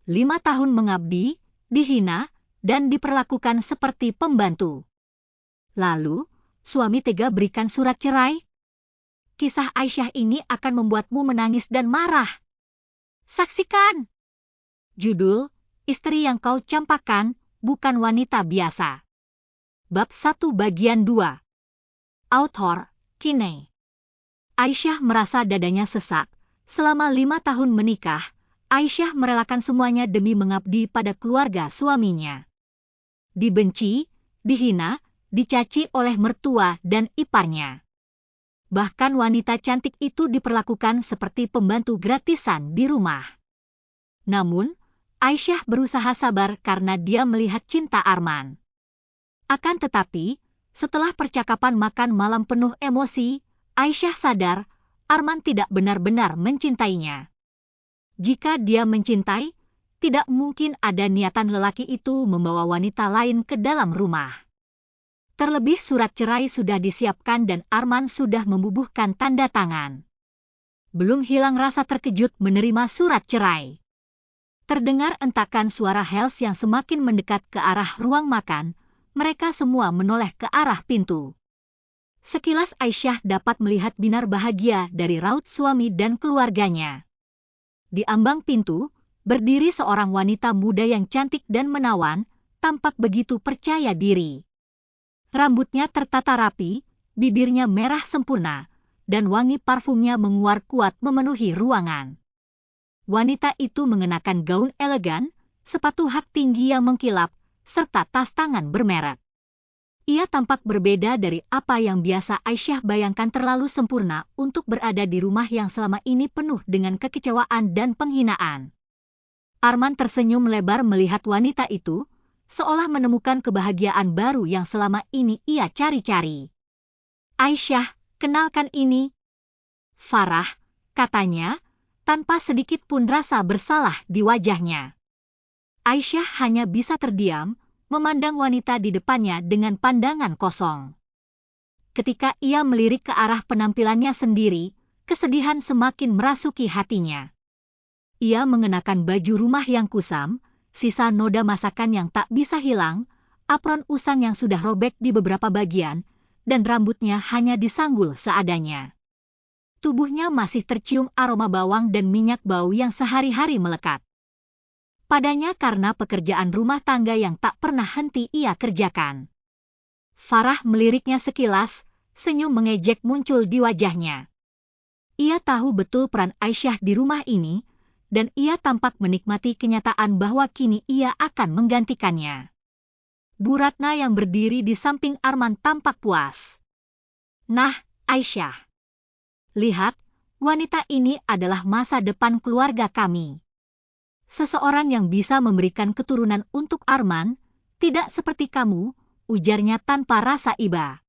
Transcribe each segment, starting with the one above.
5 tahun mengabdi, dihina, dan diperlakukan seperti pembantu. Lalu, suami tega berikan surat cerai? Kisah Aisyah ini akan membuatmu menangis dan marah. Saksikan! Judul, Istri yang kau campakkan, bukan wanita biasa. Bab 1 bagian 2. Author, Kinney. Aisyah merasa dadanya sesak. Selama 5 tahun menikah, Aisyah merelakan semuanya demi mengabdi pada keluarga suaminya. Dibenci, dihina, dicaci oleh mertua dan iparnya. Bahkan wanita cantik itu diperlakukan seperti pembantu gratisan di rumah. Namun, Aisyah berusaha sabar karena dia melihat cinta Arman. Akan tetapi, setelah percakapan makan malam penuh emosi, Aisyah sadar Arman tidak benar-benar mencintainya. Jika dia mencintai, tidak mungkin ada niatan lelaki itu membawa wanita lain ke dalam rumah. Terlebih surat cerai sudah disiapkan dan Arman sudah membubuhkan tanda tangan. Belum hilang rasa terkejut menerima surat cerai. Terdengar entakan suara Hels yang semakin mendekat ke arah ruang makan, mereka semua menoleh ke arah pintu. Sekilas Aisyah dapat melihat binar bahagia dari raut suami dan keluarganya. Di ambang pintu, berdiri seorang wanita muda yang cantik dan menawan, tampak begitu percaya diri. Rambutnya tertata rapi, bibirnya merah sempurna, dan wangi parfumnya menguar kuat memenuhi ruangan. Wanita itu mengenakan gaun elegan, sepatu hak tinggi yang mengkilap, serta tas tangan bermerek. Ia tampak berbeda dari apa yang biasa Aisyah bayangkan, terlalu sempurna untuk berada di rumah yang selama ini penuh dengan kekecewaan dan penghinaan. Arman tersenyum lebar melihat wanita itu, seolah menemukan kebahagiaan baru yang selama ini ia cari-cari. Aisyah, kenalkan ini. Farah, katanya, tanpa sedikit pun rasa bersalah di wajahnya. Aisyah hanya bisa terdiam, memandang wanita di depannya dengan pandangan kosong. Ketika ia melirik ke arah penampilannya sendiri, kesedihan semakin merasuki hatinya. Ia mengenakan baju rumah yang kusam, sisa noda masakan yang tak bisa hilang, apron usang yang sudah robek di beberapa bagian, dan rambutnya hanya disanggul seadanya. Tubuhnya masih tercium aroma bawang dan minyak bau yang sehari-hari melekat padanya karena pekerjaan rumah tangga yang tak pernah henti ia kerjakan. Farah meliriknya sekilas, senyum mengejek muncul di wajahnya. Ia tahu betul peran Aisyah di rumah ini, dan ia tampak menikmati kenyataan bahwa kini ia akan menggantikannya. Bu Ratna yang berdiri di samping Arman tampak puas. Nah, Aisyah. Lihat, wanita ini adalah masa depan keluarga kami. Seseorang yang bisa memberikan keturunan untuk Arman, tidak seperti kamu, ujarnya tanpa rasa iba.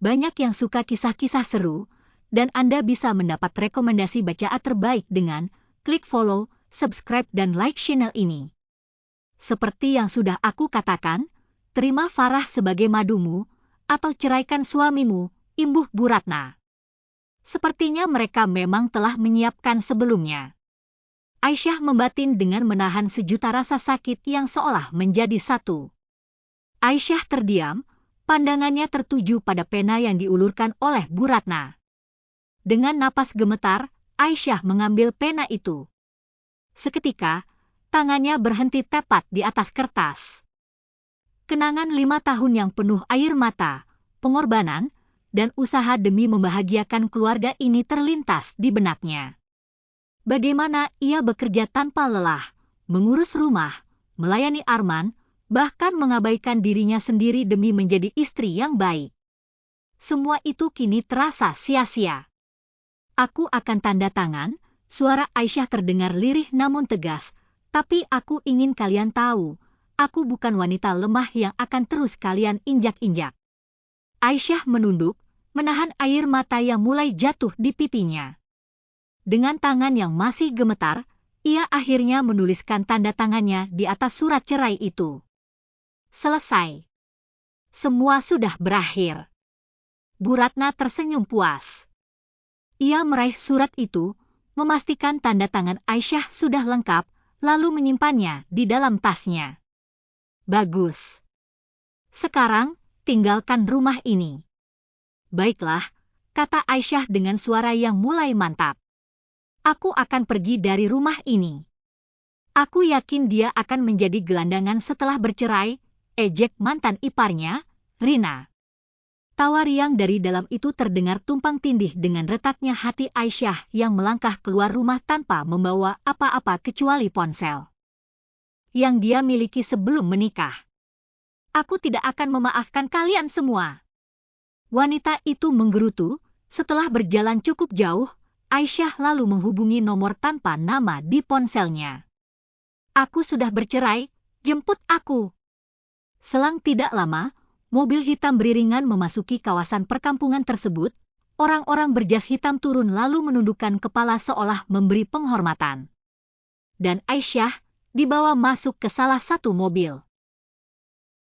Banyak yang suka kisah-kisah seru, dan Anda bisa mendapat rekomendasi bacaan terbaik dengan klik follow, subscribe dan like channel ini. Seperti yang sudah aku katakan, terima Farah sebagai madumu, atau ceraikan suamimu, imbuh Bu Ratna. Sepertinya mereka memang telah menyiapkan sebelumnya. Aisyah membatin dengan menahan sejuta rasa sakit yang seolah menjadi satu. Aisyah terdiam, pandangannya tertuju pada pena yang diulurkan oleh Bu Ratna. Dengan napas gemetar, Aisyah mengambil pena itu. Seketika, tangannya berhenti tepat di atas kertas. Kenangan 5 tahun yang penuh air mata, pengorbanan, dan usaha demi membahagiakan keluarga ini terlintas di benaknya. Bagaimana ia bekerja tanpa lelah, mengurus rumah, melayani Arman, bahkan mengabaikan dirinya sendiri demi menjadi istri yang baik. Semua itu kini terasa sia-sia. Aku akan tanda tangan, suara Aisyah terdengar lirih namun tegas, tapi aku ingin kalian tahu, aku bukan wanita lemah yang akan terus kalian injak-injak. Aisyah menunduk, menahan air mata yang mulai jatuh di pipinya. Dengan tangan yang masih gemetar, ia akhirnya menuliskan tanda tangannya di atas surat cerai itu. Selesai. Semua sudah berakhir. Bu Ratna tersenyum puas. Ia meraih surat itu, memastikan tanda tangan Aisyah sudah lengkap, lalu menyimpannya di dalam tasnya. Bagus. Sekarang, tinggalkan rumah ini. Baiklah, kata Aisyah dengan suara yang mulai mantap. Aku akan pergi dari rumah ini. Aku yakin dia akan menjadi gelandangan setelah bercerai, ejek mantan iparnya, Rina. Tawa riang dari dalam itu terdengar tumpang tindih dengan retaknya hati Aisyah yang melangkah keluar rumah tanpa membawa apa-apa kecuali ponsel yang dia miliki sebelum menikah. Aku tidak akan memaafkan kalian semua. Wanita itu menggerutu. Setelah berjalan cukup jauh, Aisyah lalu menghubungi nomor tanpa nama di ponselnya. Aku sudah bercerai, jemput aku. Selang tidak lama, mobil hitam beriringan memasuki kawasan perkampungan tersebut. Orang-orang berjas hitam turun lalu menundukkan kepala seolah memberi penghormatan. Dan Aisyah dibawa masuk ke salah satu mobil.